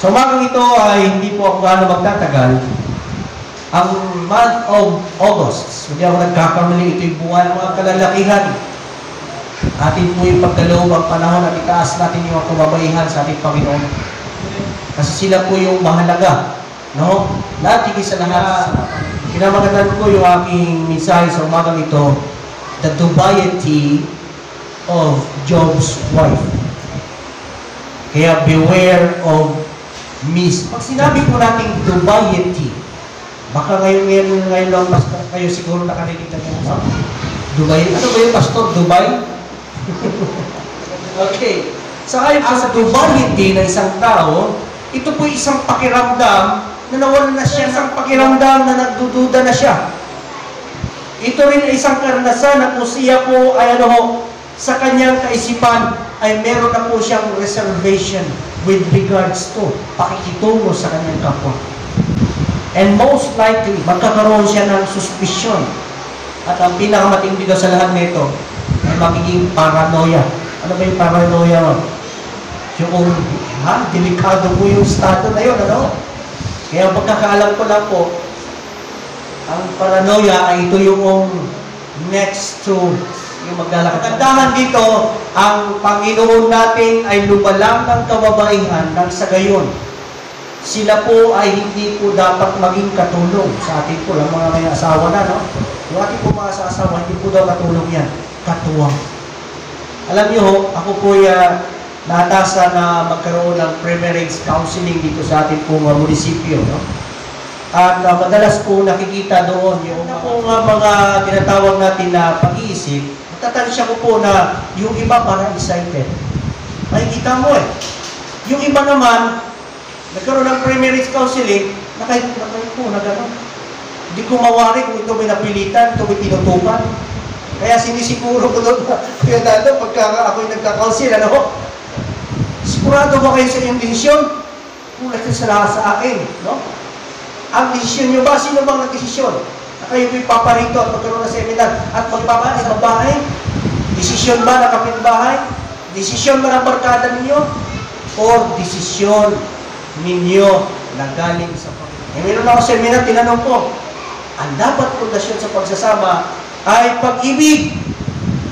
Sa umagang ito ay hindi po ako gaano magtatagal. Ang month of August, hindi ako nagkakamali, ito yung buwan ng mga kalalakihan. Atin po yung pagkaloob ang panahon at itaas natin yung kababaihan sa ating Panginoon. Kasi sila po yung mahalaga. No? Lahat higit sa lahat. Pinamagatan ko yung aking mensahe sa umagang ito, the dubiety of Job's wife. Kaya beware of Pag sinabi po natin dubiety, baka ngayon lang pastor kayo siguro nakarinig na kayo. Dubai, ano ba yung pastor? Dubai? Okay. Saka yung sa dubiety ng isang tao, ito po isang pakiramdam na nawala na siya, isang pakiramdam na nagdududa na siya. Ito rin ay isang karanasan na kung siya po ay sa kanyang kaisipan ay meron na po siyang reservation with regards to pakikitungo sa kanyang kapwa. And most likely, magkakaroon siya ng suspicion. At ang pinakamatindi daw sa lahat nito ay magiging paranoia. Ano ba yung paranoia? Yung, delikado po yung estado na yun, ano? Kaya pagkakaalam ko lang po, ang paranoia ay ito yung next to yung maglalakad. Kagandahan dito, ang Panginoon natin ay lumalang ng kababaihan nang sa gayon. Sila po ay hindi po dapat maging katulong sa atin po, ang mga may asawa na, no? Yung ating po mga asawa, hindi po daw katulong yan, katuwang. Alam niyo, ako po natasa na magkaroon ng pre-marriage counseling dito sa ating pong munisipyo, no? At madalas po nakikita doon yung mga tinatawag natin na pag-iisip. Tatansya ko po na yung iba parang excited. Makikita mo Yung iba naman, nagkaroon ng pre-marriage counseling, nakahit po na gano'n. Hindi ko mawari kung ito may napilitan, ito may tinutupan. Kaya sinisiguro ko doon, kaya dado, pagka ako'y nagka-counsel, sigurado ba kayo sa inyong desisyon? Kulat sa akin, no? Ang desisyon nyo ba? Sino bang nag-desisyon? Na kayo po'y paparito at magkaroon ng seminar at magpapalit sa bahay? Desisyon ba ng kapitbahay? Desisyon ba ng barkada ninyo? Or desisyon ninyo na galing sa Panginoon? Meron ako seminar, tinanong ko, ang dapat pundasyon sa pagsasama ay pag-ibig.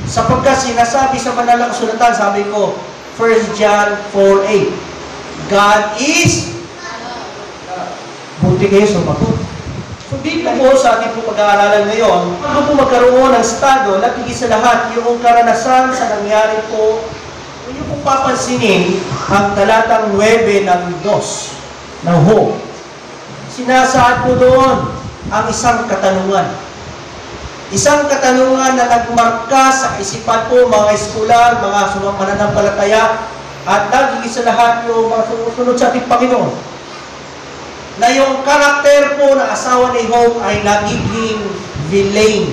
Sapagkat sinasabi sa banal na kasulatan, sabi ko, 1 John 4:8, God is buti kayo sumagot. So dito po sa ating po pag-aaralan ngayon, bago po magkaroon ng estado, higit sa lahat, yung karanasan sa nangyari po, kung yung pong papansinin, ang talatang 9 ng 2 ng Hope, sinasaad po doon ang isang katanungan. Isang katanungan na nagmarka sa isipan po mga eskular, mga mananampalataya, at higit sa lahat yung mga sumusunod sa ating Panginoon, na yung karakter po ng asawa ni Hope ay nagiging villain,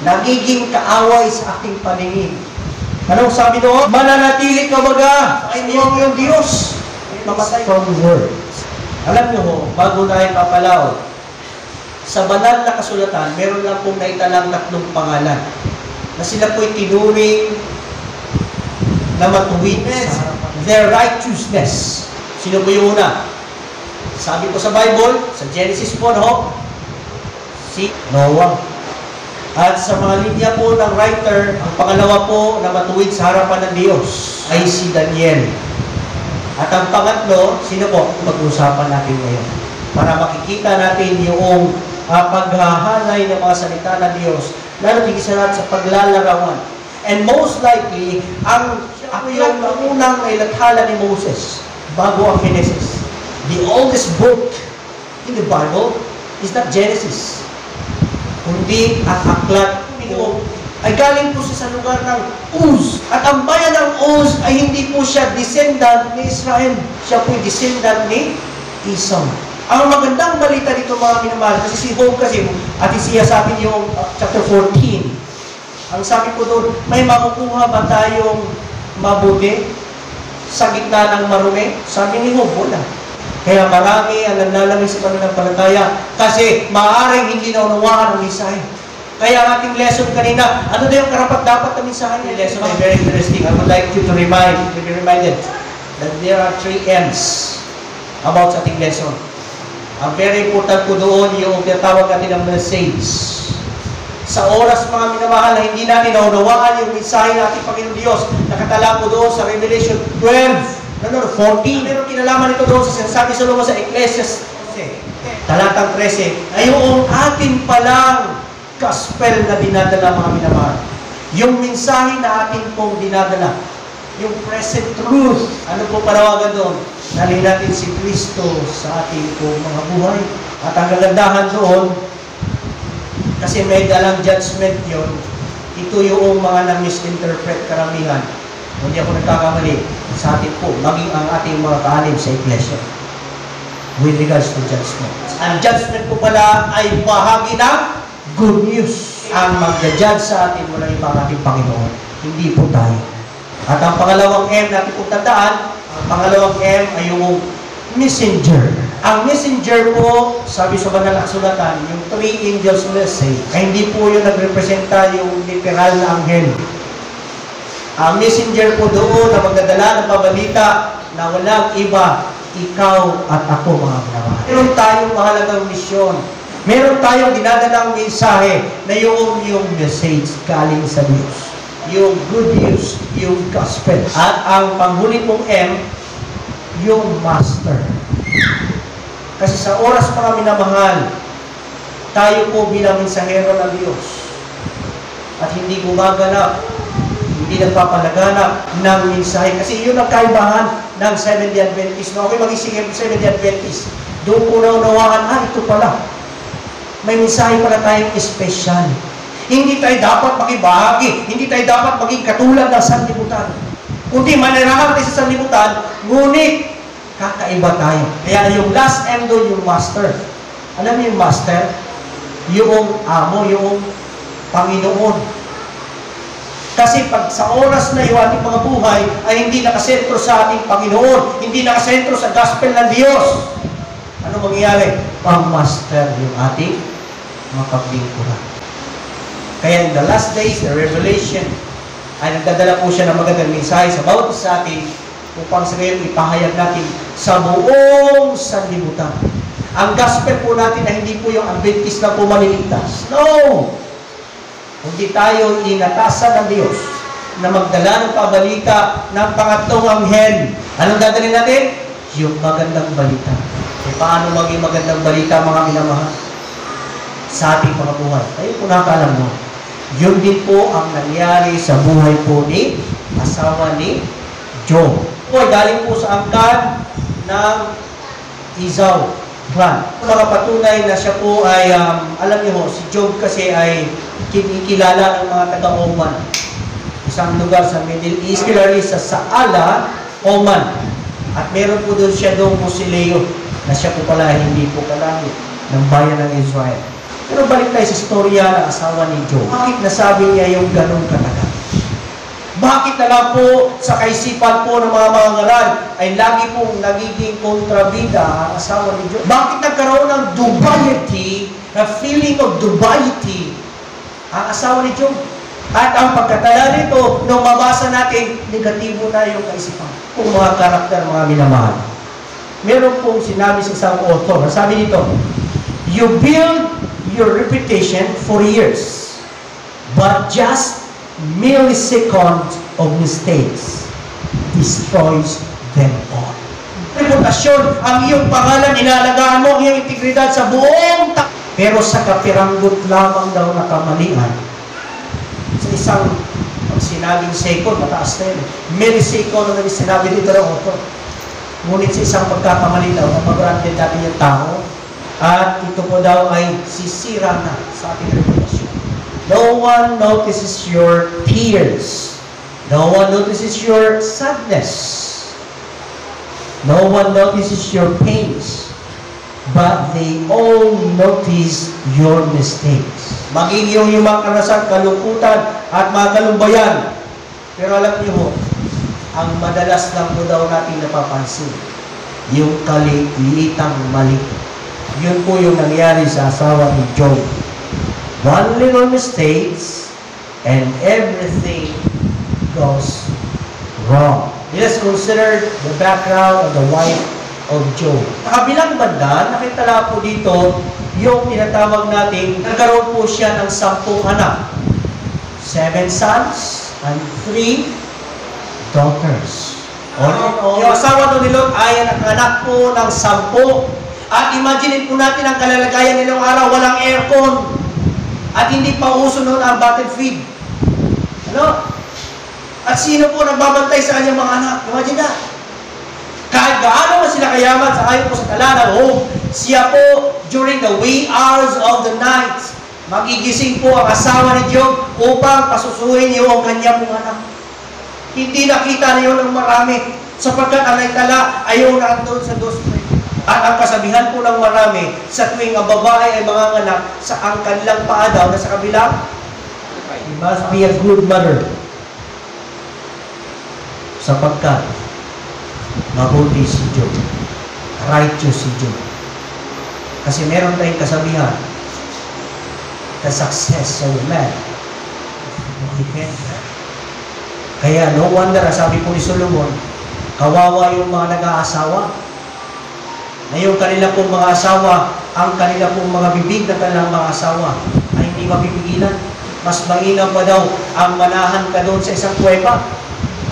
nagiging kaaway sa ating paningin. Anong sabi doon? Mananatili ka baga ay yung Diyos. Mamatay from words. Alam niyo bago tayo papalaw, sa banal na kasulatan, meron lang pong naitalang 3 pangalan na sila po'y tinuring na matuwid sa their righteousness. Sino po yung una? Sabi po sa Bible, sa Genesis po, si Noah. At sa mga linya po ng writer, ang pangalawa po na matuwid sa harapan ng Diyos ay si Daniel. At ang pangatlo, sino po? Pag-uusapan natin ngayon. Para makikita natin yung paghahalay ng mga salita ng Diyos, lalo higit sa lahat sa paglalarawan. And most likely, ako yung unang nailathala ni Moses bago ang Genesis. The oldest book in the Bible is not Genesis, kundi ang aklat ko ay galing po sa lugar ng Uz. At ang bayan ng Uz ay hindi po siya descendant ni Israel. Siya po descendant ni Esau. Ang magandang balita dito mga minamahal, kasi si Hope kasi, at siya sa akin yung chapter 14. Ang sabi ko doon, may makukuha ba tayong mabuti sa gitna ng marumi? Sabi ni Hope, wala. Kaya marami ang nanlalangin sa pananampalataya kasi maaaring hindi naunawaan ang mensahe. Kaya ang ating lesson kanina, ano na yung karapat-dapat na mensahe? The lesson is very interesting. I would like you to be reminded that there are 3 M's about sa ating lesson. Ang very important po doon yung tinatawag natin ng message. Sa oras mga minamahal na hindi natin naunawaan yung mensahe ng ating Panginoon Diyos, nakatala po doon sa Revelation 14. Meron kinalaman ito doon sa sinasabi sa Solomon sa Ecclesiastes talatang 13, ay yung atin palang gospel na dinadala mga minamahal. Yung mensahe na atin pong dinadala. Yung present truth. Ano po parawagan doon? Dali natin si Kristo sa ating pong mga buhay. At ang kagandahan doon, kasi may dalang judgment yun, ito yung mga na-misinterpret karamihan. Hindi ako nagkakamali sa atin po, maging ang ating mga kaalim sa iglesia with regards to judgment. Ang judgment po pala ay bahagi ng good news. Ang mag-judge sa atin wala ibang ating Panginoon. Hindi po tayo. At ang pangalawang M natin po tandaan, ang pangalawang M ay yung messenger. Ang messenger po, sabi sa banal na kasulatan, yung three angels message, ay hindi po yung nagrepresenta yung literal na anghel. Ang messenger po doon na magdadala ng pabalita na walang iba, ikaw at ako mga minamahal. Meron tayong mahalagang misyon. Meron tayong dinadalang mensahe na yung message galing sa Diyos. Yung good news, yung gospel. At ang panghuli pong M, yung master. Kasi sa oras mga minamahal, tayo po bilang mensahero ng Diyos at hindi gumaganap, hindi nagpapalaganap ng mensahe. Kasi yun ang kaibahan ng Seventh-day Adventist. No? Okay, mag-isingin Seventh-day Adventist. Doon po naunawaan, ito pala. May mensahe pala tayong espesyal. Hindi tayo dapat makibahagi. Hindi tayo dapat maging katulad ng sanlibutan. Kundi manirahan tayo sa sanlibutan, ngunit kakaiba tayo. Kaya yung last M doon, yung master. Alam niyo yung master? Yung amo, yung Panginoon. Kasi pag sa oras na yung ating mga buhay ay hindi nakasentro sa ating Panginoon, hindi nakasentro sa gospel ng Diyos, ano mangyayari? Pang-master yung ating makaglingkuran. Kaya in the last days, the Revelation, ay nagdadala po siya ng magandang mensahe sa bawat sa atin upang sa ngayon ipahayag natin sa buong sanlibutan. Ang gospel po natin ay hindi po yung Adventist na po maliligtas. No! Hindi tayo inatasan ng Diyos na magdala ng pabalita ng pangatlong anghel. Anong dadalhin natin? Yung magandang balita. E paano maging magandang balita mga minamahal? Sa ating mga buhay. Tayo po nakaalam mo. Yun din po ang nangyari sa buhay po ni asawa ni Job. Po ay galing po sa angkan ng Esau clan. Nakapatunay na siya po ay, alam niyo si Job kasi ay kinikilala ng mga taga-Oman. Isang lugar sa Middle East, particularly sa Saala, Oman. At meron po doon siya doong Musileo na siya po pala hindi po kalangit ng bayan ng Israel. Pero balik tayo sa istorya ng asawa ni Job. Bakit nasabi niya yung ganong katagal? Bakit na lang po sa kaisipan po ng mga ngalan ay lagi pong nagiging kontrabida ang asawa ni Job? Bakit nagkaroon ng dubiety, a feeling of dubiety ang asawa ni Job? At ang pagkatala nito, nung mabasa natin, negatibo na yung kaisipan. Kung mga karakter, mga minamahal. Meron pong sinabi sa isang author, sabi dito, you build your reputation for years, but just millisecond of mistakes destroys them all. Reputasyon, ang iyong pangalan, inalagaan mo ang iyong integridad sa buong pero sa kapiranggot lamang daw na kamalian, sa isang pag sinabing second, mataas na yun. Millisecond na sinabi dito ng author. Ngunit sa isang pagkakamali daw, mag-granted natin yung tao, at ito po daw ay sisira na sa ating reputasyon. No one notices your tears. No one notices your sadness. No one notices your pains. But they all notice your mistakes. Maging yung mga karasan, kalungkutan, at mga kalumbayan. Pero alam niyo ho, ang madalas lang po daw natin napapansin, yung kaliliitang mali. Yun po yung nangyari sa asawa ni Job. One little mistakes and everything goes wrong. Let's consider the background of the wife of Job. Sa kabilang banda, nakitala po dito yung tinatawag natin, nagkaroon po siya ng 10 anak. 7 sons and 3 daughters. Yung asawa doon ni Lot ay anak po ng 10. At imagine po natin ang kalalagayan nilang araw, walang aircon. At hindi pa uso noon ang battlefield. Ano? At sino po nagbabantay sa kanyang mga anak? Imagine na. Kahit gaano man sila kayaman sa ayon po sa tala ng siya po during the wee hours of the night, magigising po ang asawa ni Job upang pasusuhin niyo ang kanyang mga anak. Hindi nakita niyo ng marami sapagkat ang naitala ayaw na doon sa dospre. At ang kasabihan po ng marami, sa tuwing ang babae ay mga anak, sa ang kanilang paa daw na sa kabilang, you must be a good mother. Sapagkat mabuti si Job. Righteous si Job. Kasi meron tayong kasabihan, the success of a man depends. Kaya no wonder, sabi po ni Solomon, kawawa yung mga nag-aasawa. Na yung kanila pong mga asawa, ang kanila pong mga bibig na kanilang mga asawa ay hindi mapipigilan. Mas mainam pa daw ang manahan ka doon sa isang kuweba.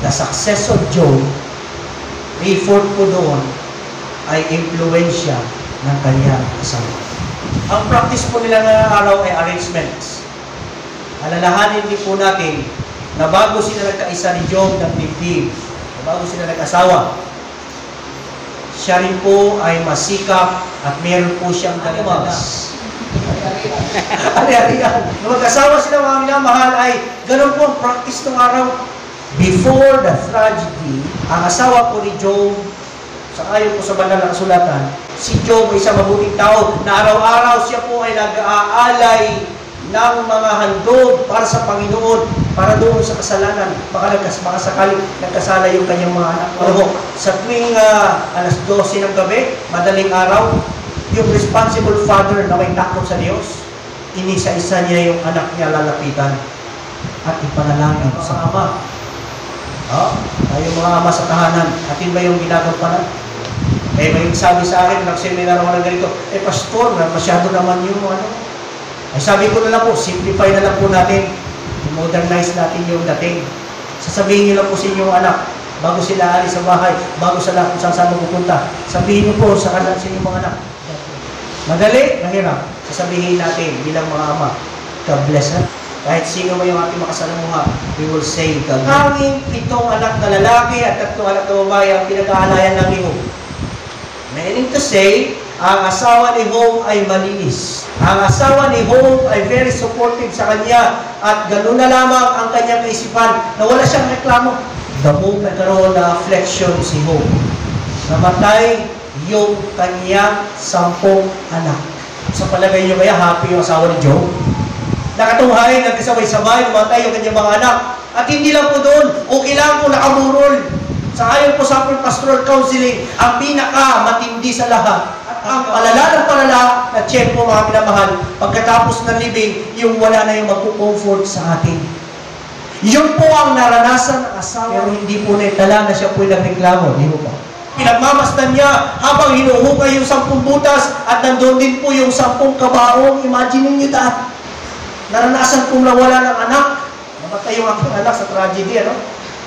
The success of Job, 3/4 po doon ay impluensya ng kanyang asawa. Ang practice po nila ngayong araw ay arrangements. Alalahanin din po natin na bago sila nagkaisa ni Job ng dibdib, bago sila nag-asawa, siya rin po ay masikap at meron po siyang kalimas. Ari-arian. Nung mag-asawa sila mga minamahal ay ganun po ang practice ng araw. Before the tragedy, ang asawa po ni Job, sa ayon po sa banal na kasulatan, si Job ay isang mabuting tao na araw-araw siya po ay nag-aalay ng mga handog para sa Panginoon, para doon sa kasalanan. Baka sakali nagkasala yung kanyang mga anak. Sa tuwing alas 12 ng gabi, madaling araw, yung responsible father na may takot sa Diyos, inisa-isa niya yung anak niya lalapitan at ipanalangin sa Ama. Tayo mga ama sa tahanan, atin ba yung ginagampanan? May sabi sa akin, nag-seminar ako ng ganito, pastor, masyado naman yung ay sabi ko na lang po, simplify na lang po natin, modernize natin yung dating. Sasabihin niyo lang po sa inyong anak, bago sila alis sa bahay, bago sila kung saan magpupunta, sabihin niyo po sa kanan sa inyong mga anak. Madali, mahirap. Sasabihin natin bilang mga ama, God bless us. Kahit sino mo yung ating makasalamuha, we will say, God. Hanging 7 anak na lalaki at 3 anak na babae ang pinag-aalayan ng Job. Meaning to say, ang asawa ni Job ay malinis. Ang asawa ni Job ay very supportive sa kanya at ganoon na lamang ang kanyang kaisipan na wala siyang reklamo. The moment nagkaroon na affliction si Job, namatay yung kanyang 10 anak. Sa palagay niyo kaya happy yung asawa ni Job? Nakatunghay, nagkasabay-sabay, namatay yung kanyang mga anak. At hindi lang po doon, okay lang po nakamurol. Sa ayon po sa pastoral counseling, ang pinaka-matindi sa lahat, at ang palala ng palala na tiyempo mga minamahal, pagkatapos ng libing, yung wala na yung magpo-comfort sa atin. Yun po ang naranasan ng asawa. Pero hindi po naitala na siya po nagreklamo, di mo pa. Pinagmamasdan niya habang hinuhukay yung 10 butas at nandun din po yung 10 kabaong. Imagine niyo dahil. Naranasan kong nawala ng anak. Namatay yung aking anak sa tragedy,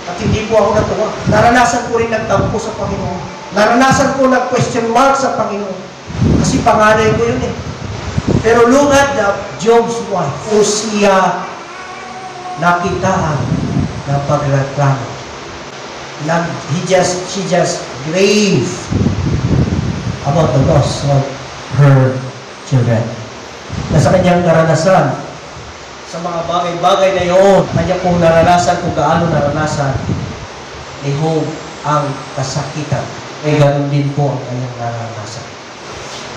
At hindi po ako natuwa. Naranasan ko rin nagtampo sa Panginoon. Naranasan ko nag-question mark sa Panginoon. Kasi panganay ko yun Pero look at Job's wife. O siya nakitaan ng pagreklamo. She just grave about the loss of her children. Nasa kanyang karanasan, sa mga bagay-bagay na yun, kanya pong naranasan kung gaano naranasan ni Job ang kasakitan. Ay ganoon din po ang kanyang naranasan.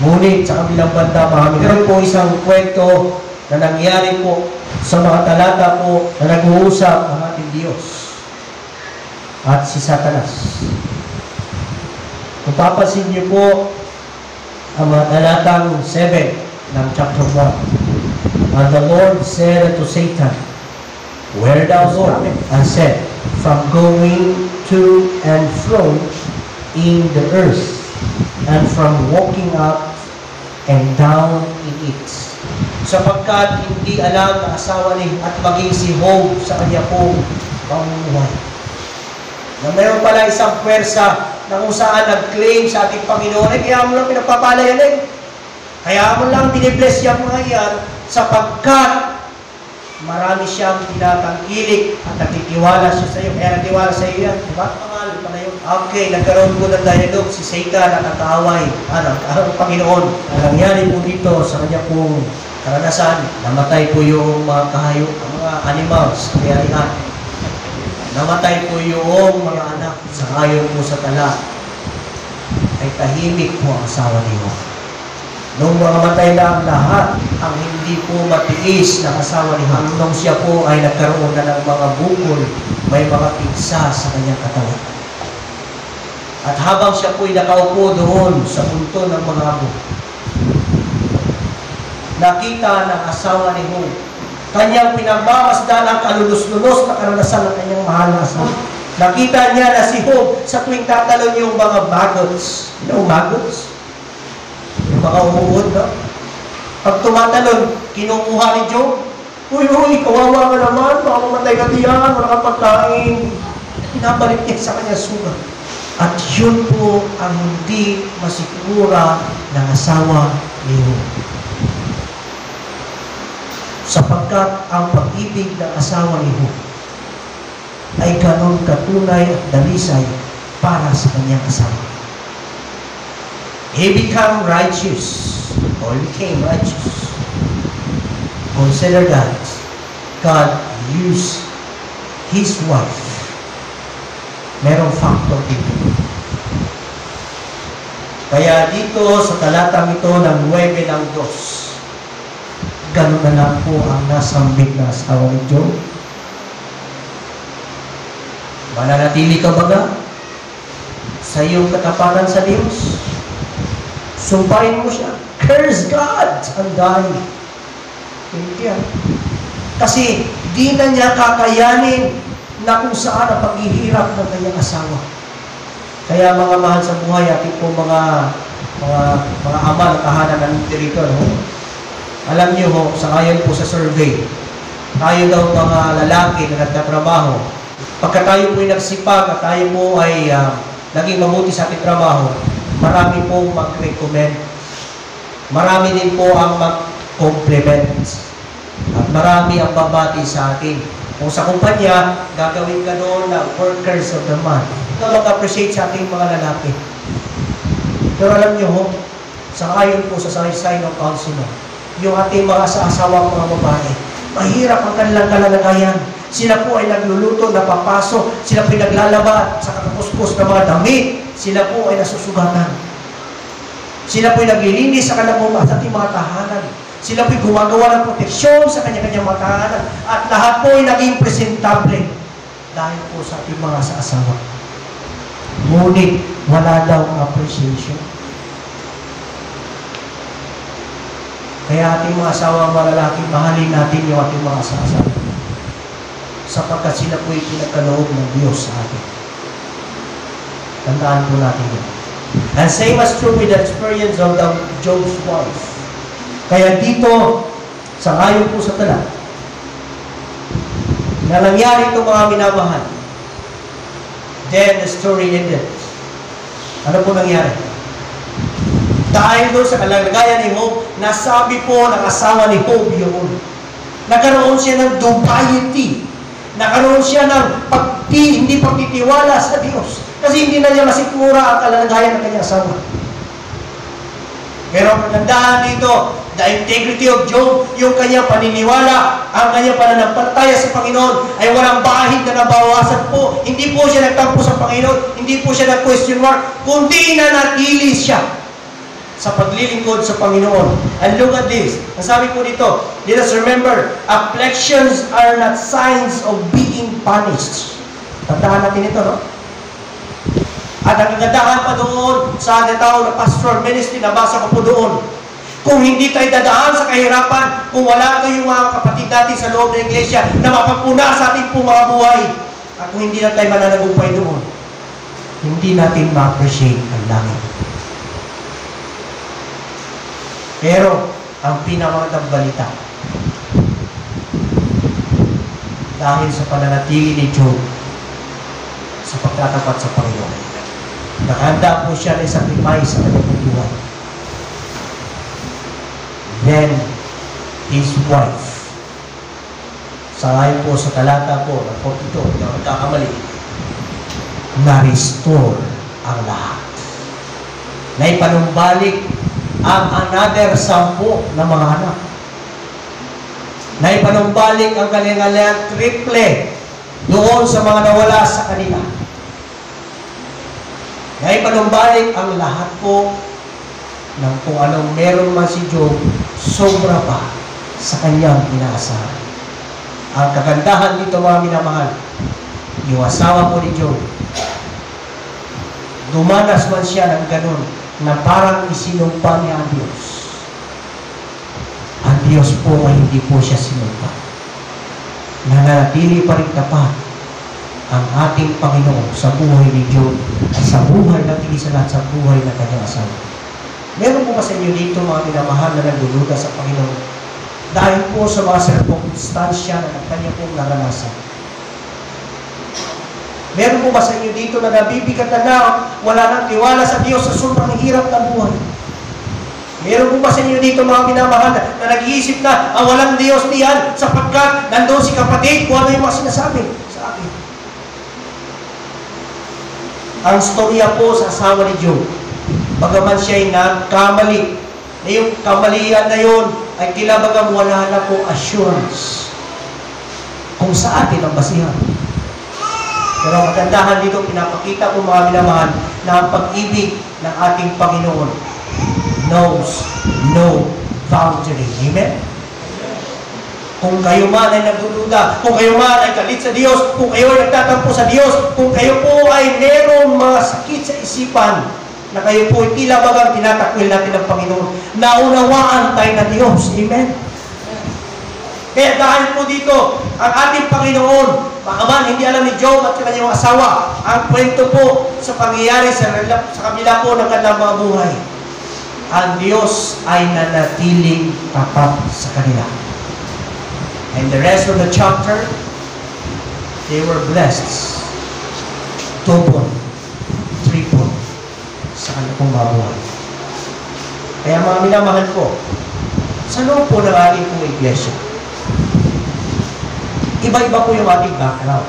Ngunit sa kabilang banda, meron po isang kwento na nangyari po sa mga talata po na nag-uusap ang ating Diyos at si Satanas. Kung papansin niyo po ang mga talatang 7 ng chapter 1. And the Lord said to Satan, Where thou art? And said, From going to and fro in the earth, and from walking up and down in it. Sapagkat hindi alam na asawa ni at maging si Job sa kanya pong pamumuhay. Na mayroon pala isang pwersa na kung saan nag-claim sa ating Panginoon, kaya mo lang pinagpapala yan Kaya mo lang binibless yung mga yan sapagkat marami siyang tinatangkilik at nagtitiwala siya sa iyo. Kaya nagtiwala sa iyo yan. Diba? Pangalan pa na yun. Okay, nagkaroon po ng dialogue si Satan nakakaaway. Ang Panginoon. Ang nangyari po dito sa kanya pong karanasan, namatay po yung mga kahayop, ang mga animals, kayarihan. Namatay po yung mga anak sa ayon po sa tala. Ay tahimik po ang asawa niyo. Nung mga matay na ang lahat, ang hindi po matiis na asawa ni Ham, nung siya po ay nagkaroon na ng mga bukol, may mga pigsa sa kanyang katawan. At habang siya po'y nakaupo doon sa punto ng mga abo, nakita ng asawa ni Job, kanyang pinagmamasdan ang kalulus-lulos na karanasan ng kanyang mahal na asawa. Nakita niya na si Job sa tuwing tatalon yung mga maggots. You know, maggots? Yung mga uod, no? Pag tumatalon, kinukuha ni Job, uy, kawawa ka naman, baka mamatay ka diyan, wala kang pagkain. Pinabalik niya sa kanya suga. At yun po ang hindi masikura ng asawa ni Job. Sapagkat ang pag-ibig ng asawa ni Job ay ganun katunay at dalisay para sa kanyang asawa. He became righteous, or became righteous. Consider that God used his wife. Merong factor dito. Kaya dito sa talatang ito ng 9 ng 2, ganun na lang po ang nasambit na asawa ni Job. Mananatili ka baga sa iyong katapatan sa Diyos? Sumpahin mo siya. Curse God and die. Hindi yan. Kasi di na niya kakayanin na kung saan ang paghihirap ng kanyang asawa. Kaya mga mahal sa buhay, ating po mga ama ng tahanan ng dito, no? Alam niyo ho, sa ngayon po sa survey, tayo daw mga lalaki na nagtatrabaho, pagka tayo po ay nagsipag at tayo po ay naging mabuti sa ating trabaho, marami pong mag-recommend. Marami din po ang mag-compliment. At marami ang babati sa atin. Kung sa kumpanya, gagawin ka doon na workers of the month. Na mag-appreciate sa ating mga lalaki. Pero alam niyo ho, sa ayon po sa sign of counselor, yung ating mga asawang mga babae, mahirap ang kanilang kalagayan. Sila po ay nagluluto, napapasok, sila po ay naglalaba sa kakapuspos ng mga damit, sila po ay nasusugatan. Sila po ay naglilinis sa kanilang mga tahanan. Sila po ay gumagawa ng proteksyon sa kanya-kanyang mga tahanan. At lahat po ay naging presentable dahil po sa ating mga asawa. Ngunit wala daw appreciation. Kaya ating mga asawa, mga lalaki, mahalin natin yung ating mga asawa. Sapagkat sila po ay pinagkaloob ng Diyos sa atin. Tandaan po natin yun. And same as true with the experience of Job's wife. Kaya dito, sa ngayon po sa tala, na nangyari itong mga minamahal, then the story ended. Ano po nangyari? Dahil doon sa kalagayan ni Job, nasabi po ng asawa ni Job yun. Nagkaroon siya ng dubiety. Nagkaroon siya ng hindi pagtitiwala sa Diyos. Kasi hindi na niya masikmura ang kalagayan ng kanyang asawa. Pero ang magandaan dito, the integrity of Job, yung kanyang paniniwala, ang kanyang pananampalataya sa Panginoon, ay walang bahid na nabawasan po. Hindi po siya nagtampo sa Panginoon, hindi po siya nag-question mark, kundi nanatili siya sa paglilingkod sa Panginoon. And look at this. Ang sabi po dito, let us remember, afflictions are not signs of being punished. Tandaan natin ito, no? At ang kagandahan pa doon sa ating tao na pastoral ministry, nabasa ko po doon, kung hindi tayo dadaan sa kahirapan, kung wala kayong mga kapatid natin sa loob ng iglesia na mapagpuna sa ating pong mga buhay, at kung hindi na tayo mananagumpay doon, hindi natin ma-appreciate ang langit. Pero, ang pinamagandang balita, dahil sa pananatili ni Job sa pagtatapat sa Panginoon, nakahanda po siya na sacrifice sa kanyang buhay. Then, his wife, sangayon po sa talata po ng 42, na magkakamali, na-restore ang lahat. Naipanumbalik ang another 10 na mga anak. Naipanumbalik ang kanilang triple doon sa mga nawala sa kanila. Naipanumbalik ang lahat po ng kung anong meron man si Job, sobra pa sa kanyang inaasahan. Ang kagandahan dito, mga minamahal, yung asawa po ni Job, dumanas man siya ng ganun na parang isinumpa niya ang Diyos. Ang Diyos po ay hindi po siya sinumpa. Nananatili pa rin tapat ang ating Panginoon sa buhay ni Job at sa buhay ng isa lahat sa buhay ng kanyang asawa. Meron po ba sa inyo dito, mga minamahal, na nagdududa sa Panginoon dahil po sa mga sirkumstansya na kanya pong naranasan? Meron po ba sa inyo dito na nabibigat na wala nang tiwala sa Diyos sa sobrang hirap na buhay? Meron po ba sa inyo dito, mga minamahal, na nag-iisip na walang Diyos diyan sapagkat nandoon si kapatid kung ano yung mga sinasabi sa akin? Ang storya po sa asawa ni Job, bagaman siya ay nagkamali, na yung kamalian na yun ay kilabagang wala na po assurance kung sa atin ang basihan. Pero ang kagandahan dito, pinapakita ko, mga minamahal, na ang pag-ibig ng ating Panginoon knows no boundary. Amen? Kung kayo man ay nagdududa, kung kayo man ay galit sa Diyos, kung kayo ay nagtatampo sa Diyos, kung kayo po ay merong mga sakit sa isipan, na kayo po ay tila bagang tinatakwil natin ng Panginoon, naunawaan tayo ng Diyos. Amen? Kaya dahil po dito, ang ating Panginoon, baka man hindi alam ni Job at kanyang asawa, ang kwento po sa pangyayari sa kabila po ng kanilang mga buhay, ang Diyos ay nanatiling tapat sa kanila. And the rest of the chapter, they were blessed. Double, triple sa kanilang mga buhay. Kaya mga minamahal po, sa loob po ng ating pong iglesia, iba-iba po yung ating background.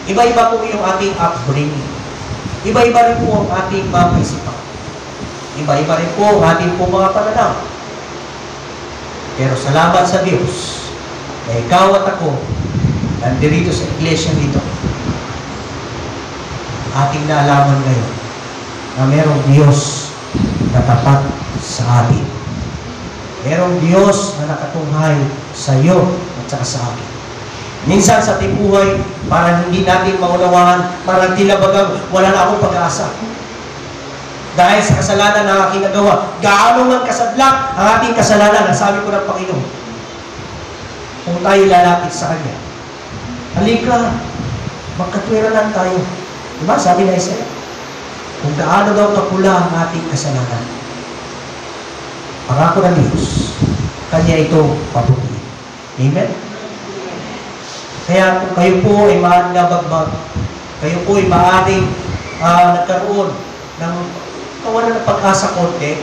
Iba-iba po yung ating upbringing. Iba-iba rin po ang ating mga isipan. Iba-iba rin po ang ating po mga pananaw. Pero salamat sa Diyos na ikaw at ako nandito sa iglesia dito. Ating naalaman ngayon na merong Diyos na tapat sa atin. Merong Diyos na nakatunghay sa iyo at saka sa akin. Minsan sa ating buhay, parang hindi natin maunawaan, parang tila bagang wala na akong pag-asa. Dahil sa kasalanan na aking nagawa, gaano man kasadlak ang ating kasalanan, ang sabi ko ng Panginoon. Kung tayo lalapit sa Kanya, halika, magkatwiranan tayo. Diba? Sabi na Isaiah, kung gaano daw kapula ang ating kasalanan, pangako ng Diyos, Kanya ito paputi. Amen? Kaya kung kayo po ay maanabagbag, kayo po ay maaaring nagkaroon ng kawalan ng pag-asa konti,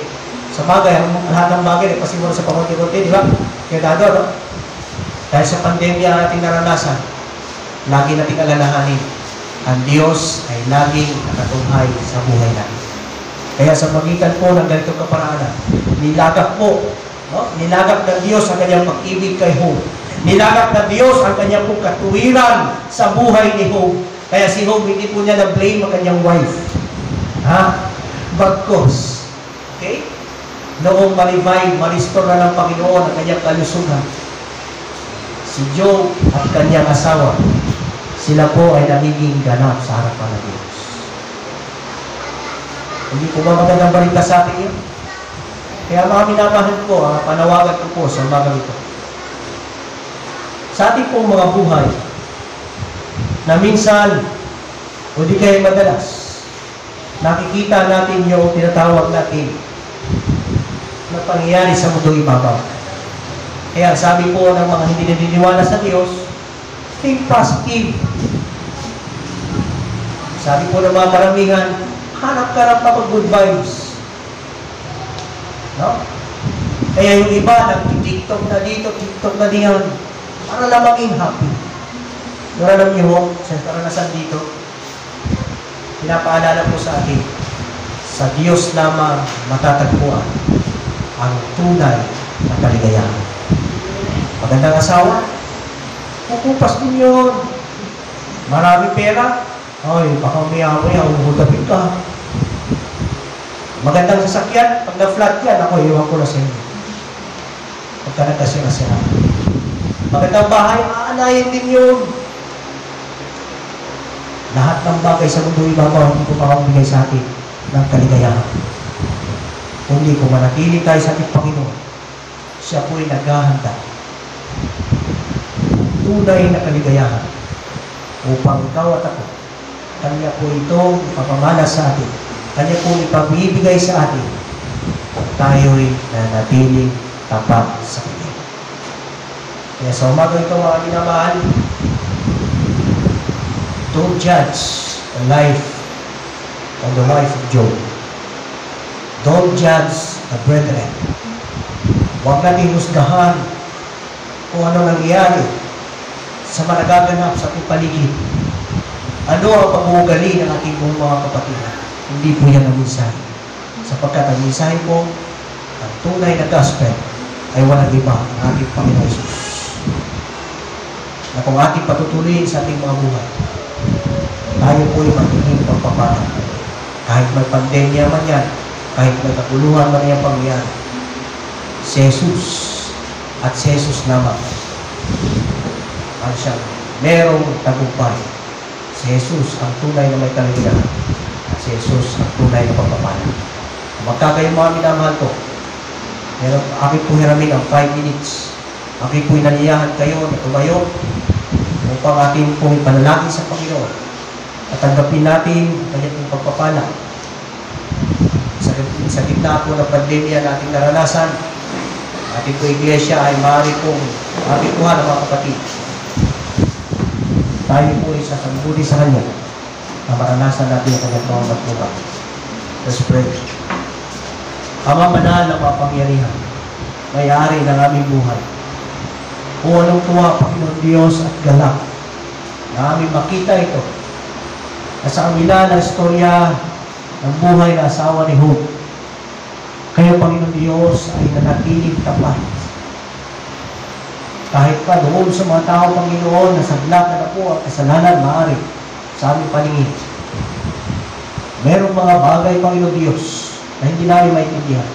sa bagay, ang lahat ng bagay ay pasimula sa pakunti-kunti, di ba? Kaya dado, no? Dahil sa pandemya ating naranasan, lagi nating alalahanin, ang Diyos ay laging nakatunghay sa buhay natin. Kaya sa magitan po ng ganitong kaparaanan, nilagak po, no? Nilagak ng Diyos ang kanyang pag-ibig kay Job. Nilagak ng Diyos ang kanyang pong katuwiran sa buhay ni Job. Kaya si Job, hindi po niya na-blame ang kanyang wife. Ha? Bagkos. Okay? Noong ma-revive, ma-restore na ng Panginoon ang kanyang kalusugan, si Job at kanyang asawa, sila po ay nagiging ganap sa harapan ng Diyos. Hindi po ba magandang balita sa atin yun? Kaya mga minamahal ko, panawagan ko po sa umaga ito. Sa ating pong mga buhay, na minsan, o di kayo madalas, nakikita natin yung tinatawag natin na pangyayari sa mundo ibabaw. Kaya sabi po ng mga hindi naniniwala sa Diyos, think positive. Sabi po ng mga karamihan, hanap ka ng good vibes. No? Kaya yung iba, nag-tiktok na dito, tiktok na diyan, para lang maging happy. Pero alam niyo, sa karanasan dito, pinapaalala po sa atin, sa Diyos lamang matatagpuan ang tunay na kaligayahan. Magandang asawa, kukupas din yun. Marami pera, ay, baka umiyamoy, uhudapin ka. Magandang sasakyan, pag na-flat yan, ako, iwan ko na sa inyo. Pagka nagkasira-sira. Magandang bahay, aanayin din yun. Lahat ng bagay sa mundo ibabaw, hindi ko makakabigay sa atin ng kaligayahan. Kundi kung manatili tayo sa ating Panginoon, siya po'y naghahanda. Tunay na kaligayahan upang ikaw at ako, Kanya po itong ipapamana sa atin. Kanya po ipabibigay sa atin kung tayo'y nanatiling tapat sa Kanya. Kaya sa umaga ito mga minamahal, don't judge the life of the wife of Job. Don't judge the brethren. Huwag natin husgahan kung ano nangyayari sa managaganap sa ating paligid. Ano ang pag-uugali ng ating mga kapatid? Hindi po yan ang mensahe. Sapagkat ang mensahe po, ang tunay na gospel ay walang iba ang ating Panginoon Jesus. Na kung ating patutuloyin sa ating mga buhay, tayo po ay magiging pagpapala. Kahit may pandemya man yan, kahit may kaguluhan man yan pangyayari, si Jesus at si Jesus lamang ang siyang merong tagumpay. Si Jesus ang tunay na may kaligayahan at si Jesus ang tunay na pagpapala. Magkakayo mga minamahal ko, pero aking po hiramin ang 5 minutes. Aking po inaniyahan kayo na tumayo upang ating pong ipanalangin sa Panginoon at tanggapin natin ang kanyang pong pagpapala. Sa gitna po ng pandemya na ating naranasan, ating po iglesia ay maaari pong mapikuhan ng mga kapatid. Tayo po ay sasambuti sa Kanya na maranasan natin ang kanyang mga matulad. Let's pray. Ama manal ng mapangyarihan, may-ari ng aming buhay. O anong tuwa, Panginoon Diyos at galak na aming makita ito na sa kabila ng istorya ng buhay na asawa ni Job, kayo, Panginoon Diyos, ay nanatiling tapat. Kahit pa doon sa mga tao, Panginoon, na saglak na po ang kasalanan maaari sa aming paningin. Merong mga bagay, Panginoon Diyos, na hindi namin maintindihan.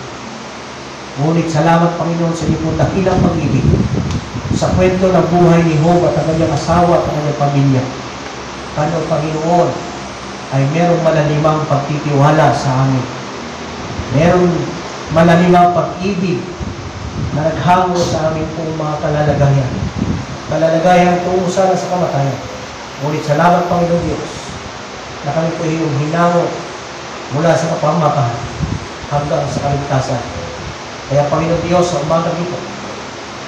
Ngunit salamat, Panginoon, sa iyong dakilang pag-ibig sa kwento ng buhay ni Job at ang kanyang asawa at ang kanyang pamilya. Kano, Panginoon, ay merong malalimang pagtitiwala sa amin. Merong malalimang pag-ibig na naghango sa aming pong mga kalalagayan. Kalalagayan tungo sana sa kamatayan. Ngunit salamat, Panginoon Diyos, na kami po yung hinango mula sa kapahamakan hanggang sa kaligtasan. Kaya, Panginoon Diyos, sa umagang ito,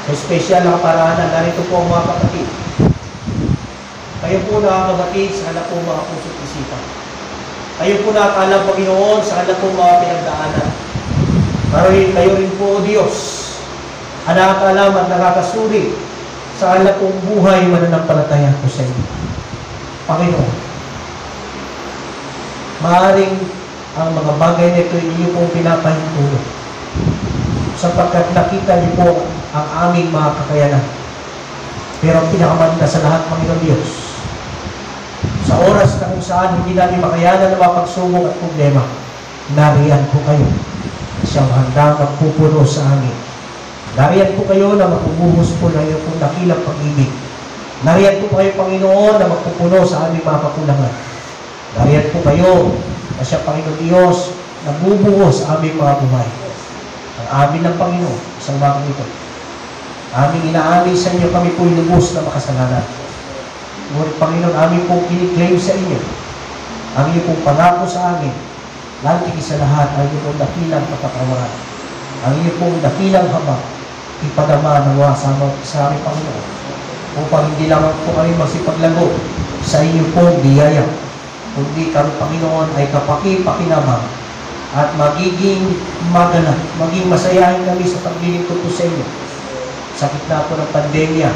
sa espesyal na kaparaanan, narito po ang mga kapatid. Kayo po nakakabatid sa anak po mga puso't isipan. Kayo po nakakaalam, Panginoon, sa anak po mga pinagdaanan. Kayo rin po, O Diyos, ang nakakaalam at nakakasuri sa anak pong buhay mananampalataya ko sa inyo. Panginoon, maaaring ang mga bagay na ito inyo pong pinapahintulot sapagkat nakita niyo po ang aming mga kakayanan. Pero ang pinakamanda sa lahat, Panginoon Diyos, sa oras na kung saan hindi namin makayanan ng mga pagsubok at problema, nariyan po kayo. Siyang handang magpupuno sa amin. Nariyan po kayo na magbubuhos po na iyong kung dakilang pag-ibig. Nariyan po kayo, Panginoon, na magpupuno sa aming mga kakulangan. Nariyan po kayo na siya, Panginoon Diyos, na bubuhos sa aming mga buhay. Ang amin ng Panginoon, isang bagay ito. Aming inaamin sa inyo, kami po'y lubos na makasalanan. Ngunit, Panginoon, amin pong kiniklaim sa inyo. Ang inyo pong pangako sa amin, lagi sa lahat ay ito dakilang kapatawaran. ang iyo pong dakilang habang ipadama nawa sa aming Panginoon upang hindi lamang po kami magsipaglago sa iyo pong biyaya, kundi kami Panginoon ay kapaki-pakinabang at magiging maganap, maging masayahin kami sa paglilingkod po sa iyo. Sa gitna po ng pandemya,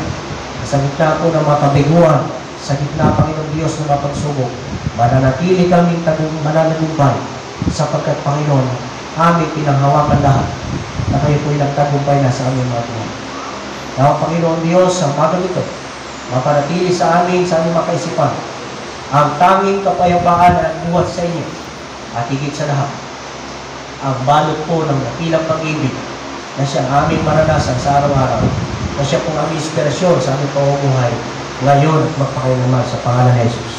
sa gitna po ng mga kabiguan, sa gitna, Panginoon Diyos, ng mga pagsubok, mananatili kaming mananagumpay sapagkat, Panginoon, aming pinanghawakan lahat na kayo po'y nagtagumpay na sa aming mga buhay. Now, Panginoon Diyos, ang magang ito, mapanatili sa aming mga kaisipan, ang tanging kapayapaan at buhat sa inyo, at higit sa lahat, ang balot po ng dakilang pag-ibig na siya aming maranasan sa araw-araw, na siya pong aming inspirasyon sa aming pamumuhay, ngayon at magpakailanman sa pangalan ni Jesus.